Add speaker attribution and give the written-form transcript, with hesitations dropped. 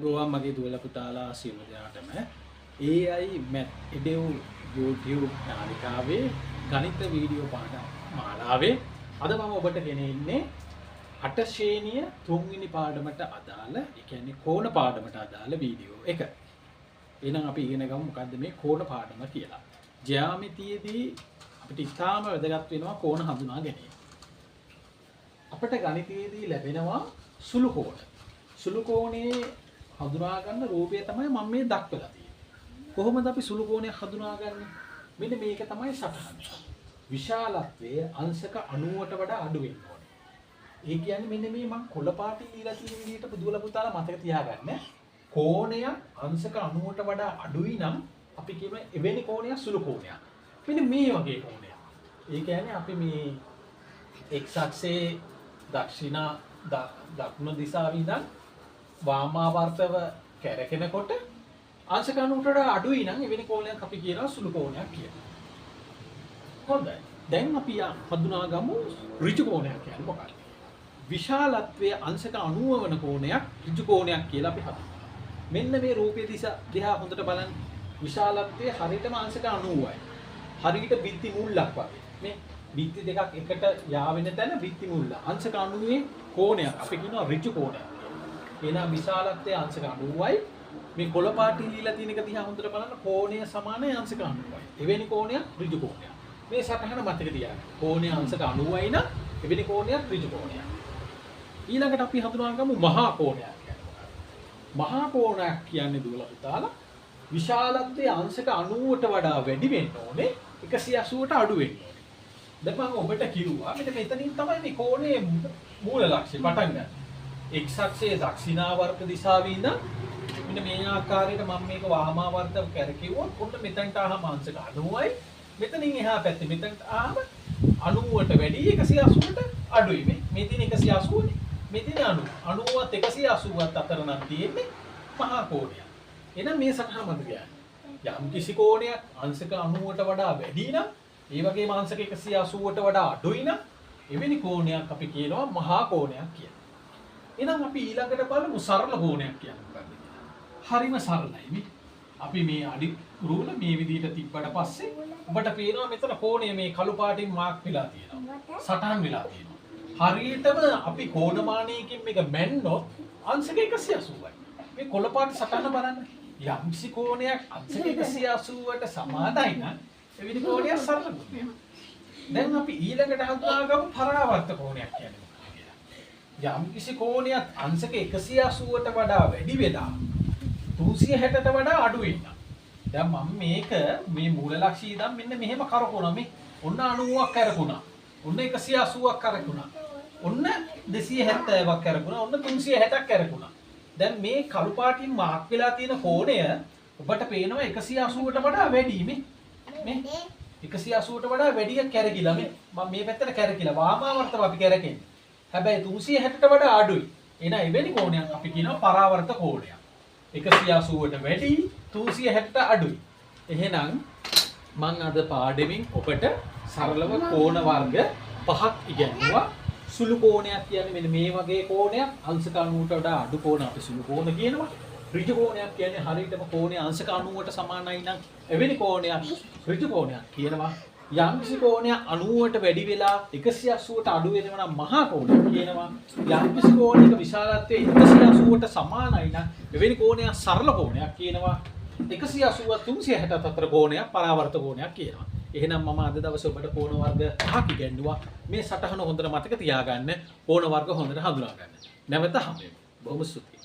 Speaker 1: පුරෝවන් මගේ දුවලා පුතාලා සියලු දෙනාටම AI Math Edu YouTube නාලිකාවේ ගණිත වීඩියෝ පාඩම් මාලාවේ අද මම ඔබට ගෙන ඉන්නේ 8 ශ්‍රේණිය 3 වෙනි පාඩමට අදාළ ඒ කියන්නේ කෝණ පාඩමට අදාළ වීඩියෝ එක. එහෙනම් අපි ඉගෙන ගමු මොකද්ද මේ කෝණ පාඩම කියලා. ජ්‍යාමිතියේදී අපිට ඉතාම වැදගත් වෙනවා කෝණ හඳුනා ගැනීම. අපිට ගණිතයේදී ලැබෙනවා සුළු කෝණ. සුළු කෝණේ හඳුනා ගන්න රූපය තමයි මම මේ දක්වලා තියෙන්නේ. කොහොමද අපි සුළු කෝණයක් හඳුනාගන්නේ? මෙන්න මේක තමයි සටහන. විශාලත්වයේ අංශක 90ට වඩා අඩු වෙන්න ඕනේ. ඒ කියන්නේ මෙන්න මේ මම කොළ පාටින් දීලා තියෙන විදිහට බුදුලා පුතාලා මතක තියාගන්න. කෝණය අංශක 90ට වඩා අඩුයි නම් අපි කියනවා එවැනි කෝණයක් සුළු කෝණයක්. මෙන්න මේ වගේ කෝණයක්. ඒ කියන්නේ අපි මේ x අක්ෂයේ දකුණු දිශාවේ ඉඳන් වාමාවර්තව කැරකෙනකොට අංශක 90ට වඩා අඩුයි නම් එවැනි කෝණයක් අපි කියනවා සුළු කෝණයක් කියලා. හොඳයි. දැන් අපි හඳුනා ගමු ඍජු කෝණයක් කියන්නේ මොකක්ද? විශාලත්වයේ අංශක 90 වන කෝණයක් ඍජු කෝණයක් කියලා අපි හඳුන්වනවා. මෙන්න මේ රූපයේ දිහා හොඳට බලන්න. විශාලත්වයේ හරියටම අංශක 90යි. හරියට බිත්ති මුල්ලක් වගේ. මේ බිත්ති දෙකක් එකට යාවෙන තැන බිත්ති මුල්ල. අංශක 90 කෝණයක් අපි කියනවා ඍජු කෝණයක්. එහෙනම් විශාලත්වයේ අංශක 90යි. මේ කොළ පාටින් දීලා තියෙන එක දිහා හොඳට බලන්න කෝණය සමානයි අංශක 90යි. එවැනි කෝණයක් ඍජු කෝණයක්. මේ සටහන මතක තියාගන්න. කෝණය අංශක 90යි නම් එවැනි කෝණයක් ඍජු කෝණයක්. ඊළඟට අපි හඳුනා ගමු මහා කෝණයක් කියන්නේ. මහා කෝණයක් කියන්නේ දුවලා පුතාලා විශාලත්වයේ අංශක 90ට වඩා වැඩි වෙන්න ඕනේ 180ට අඩු වෙන්න ඕනේ. දැන් මම ඔබට කිව්වා මෙතනින් තමයි මේ කෝණයේ මූල ලක්ෂ්‍ය පටන් ගන්න. x අක්ෂයේ දක්ෂිනාවර්ත දිශාවේ ඉඳන් මෙන්න මේ ආකාරයට මම මේක වාමාවර්තව කරකිව්වොත් ඔන්න මෙතනට ආවම අංශක 90යි. මෙතනින් එහා පැත්තේ මෙතනට ආවම 90ට වැඩි 180ට අඩුයි. මේ තියෙන 180නේ. මේ තියෙන 90. 90ත් 180ත් අතර නම් තියෙන්නේ මහා කෝණයක්. එහෙනම් මේ සටහන මතක තියාගන්න. යම් කිසි කෝණයක් අංශක 90ට වඩා වැඩි නම් ඒ වගේම අංශක 180ට වඩා අඩුයි නම් එවැනි කෝණයක් අපි කියනවා මහා කෝණයක් කියලා. එහෙනම් අපි ඊළඟට බලමු සරල කෝණයක් කියන්නේ මොකක්ද කියලා. හරිම සරලයි. අපි මේ අඩි රූල මේ විදිහට තිබ්බට පස්සේ ඔබට පේනවා මෙතන කෝණය මේ කළු පාටින් මාක් වෙලා තියෙනවා. සටහන් වෙලා තියෙනවා. හරියටම අපි කෝණමානයකින් මේක මැන්නොත් අංශක 180යි. මේ කොළ පාට සටහන බලන්න. යම්සි කෝණයක් අංශක 180ට සමානයි නම් එවිට කෝණයක් සරල කෝණයක්. දැන් අපි ඊළඟට හඳුනාගමු පරාවර්ත කෝණයක් කියන්නේ මොකක්ද කියලා. යම්කිසි කෝණයක් අංශක 180ට වඩා වැඩි වෙලා 360ට වඩා අඩු වෙනවා. දැන් මම මේක මේ මූල ලක්ෂ්‍ය ඉදන් මෙන්න මෙහෙම කරකුණා මේ. ඔන්න 90ක් කරකුණා. ඔන්න 180ක් කරකුණා. ඔන්න 270ක් කරකුණා. ඔන්න 360ක් කරකුණා. දැන් මේ කළු පාටින් මාක් වෙලා තියෙන කෝණය ඔබට පේනවා 180ට වඩා වැඩි මේ 180ට වඩා වැඩියක් කැරකිලා මේ මම මේ පැත්තට කැරකිලා වාමාවර්තව අපි කැරකෙන්නේ. හැබැයි 360ට වඩා අඩුයි. එහෙනම් එවැනි කෝණයක් අපි කියනවා පරාවර්ත කෝණයක්. 180ට වැඩි 360ට අඩුයි. එහෙනම් මම අද පාඩමින් ඔබට සරලව කෝණ වර්ග පහක් ඉගෙනුවා. සුළු කෝණයක් කියන්නේ මෙන්න මේ වගේ කෝණයක් අංශක 90ට වඩා අඩු කෝණ අපි සුළු කෝණ කියනවා. ඍජු කෝණයක් කියන්නේ හරියටම කෝණය අංශක 90ට සමානයි නම් එවැනි කෝණයක් ඍජු කෝණයක් කියනවා. යම්කිසි කෝණයක් 90ට වැඩි වෙලා 180ට අඩු වෙනවා නම් මහා කෝණයක් කියනවා. යම්කිසි කෝණයක විශාලත්වයේ 180ට සමානයි නම් එවැනි කෝණයක් සරල කෝණයක් කියනවා. 180 360 අතර කෝණයක් පරාවර්ත කෝණයක් කියනවා. එහෙනම් මම අද දවසේ ඔබට කෝණ වර්ග පහක් ඉගෙනුවා. මේ සටහන හොඳට මතක තියාගන්න. කෝණ වර්ග හොඳට හඳුනා ගන්න. නැවත හමු වෙමු. බොහොම ස්තුතියි.